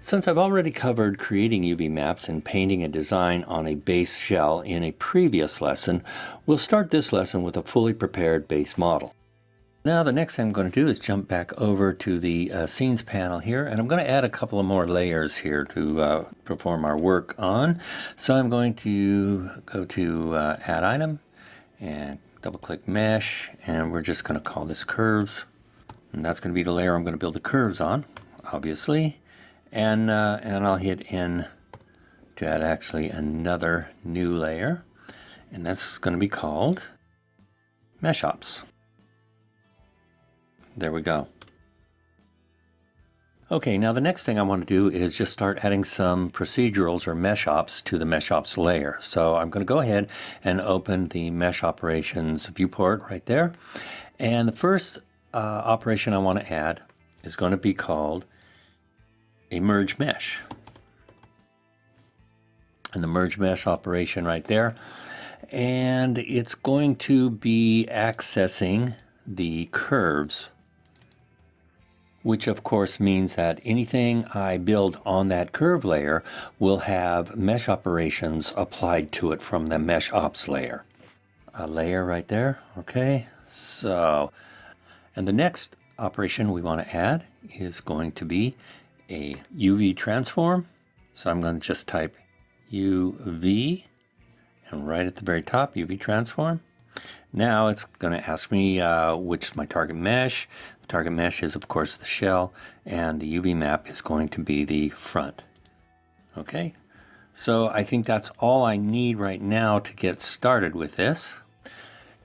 Since I've already covered creating UV maps and painting a design on a base shell in a previous lesson, we'll start this lesson with a fully prepared base model. Now the next thing I'm going to do is jump back over to the scenes panel here, and I'm going to add a couple of more layers here to perform our work on. So I'm going to go to Add Item and double click Mesh, and we're just going to call this Curves, and that's going to be the layer I'm going to build the curves on, obviously. And I'll hit N to add actually another new layer, and that's going to be called MeshOps. There we go. Okay, now the next thing I want to do is just start adding some procedurals or MeshOps to the MeshOps layer. So I'm going to go ahead and open the Mesh Operations viewport right there. And the first operation I want to add is going to be called a merge mesh. And the merge mesh operation right there. And it's going to be accessing the curves, which of course means that anything I build on that curve layer will have mesh operations applied to it from the MeshOps layer. A layer right there, okay? So, and the next operation we want to add is going to be a UV transform. So I'm going to just type UV, and right at the very top, UV transform. Now it's going to ask me which is my target mesh. The target mesh is of course the shell, and the UV map is going to be the front. Okay, so I think that's all I need right now to get started with this.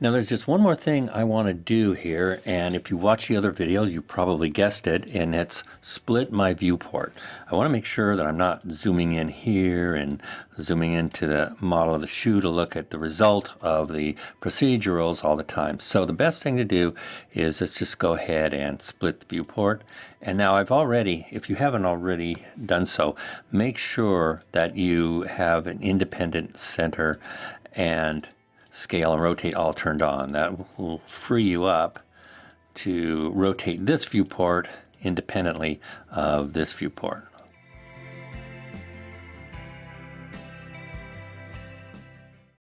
Now there's just one more thing I want to do here, and if you watch the other video you probably guessed it, and it's split my viewport. I want to make sure that I'm not zooming in here and zooming into the model of the shoe to look at the result of the procedurals all the time. So the best thing to do is let's just go ahead and split the viewport. And now I've already, if you haven't already done so, make sure that you have an independent center and scale and rotate all turned on. That will free you up to rotate this viewport independently of this viewport.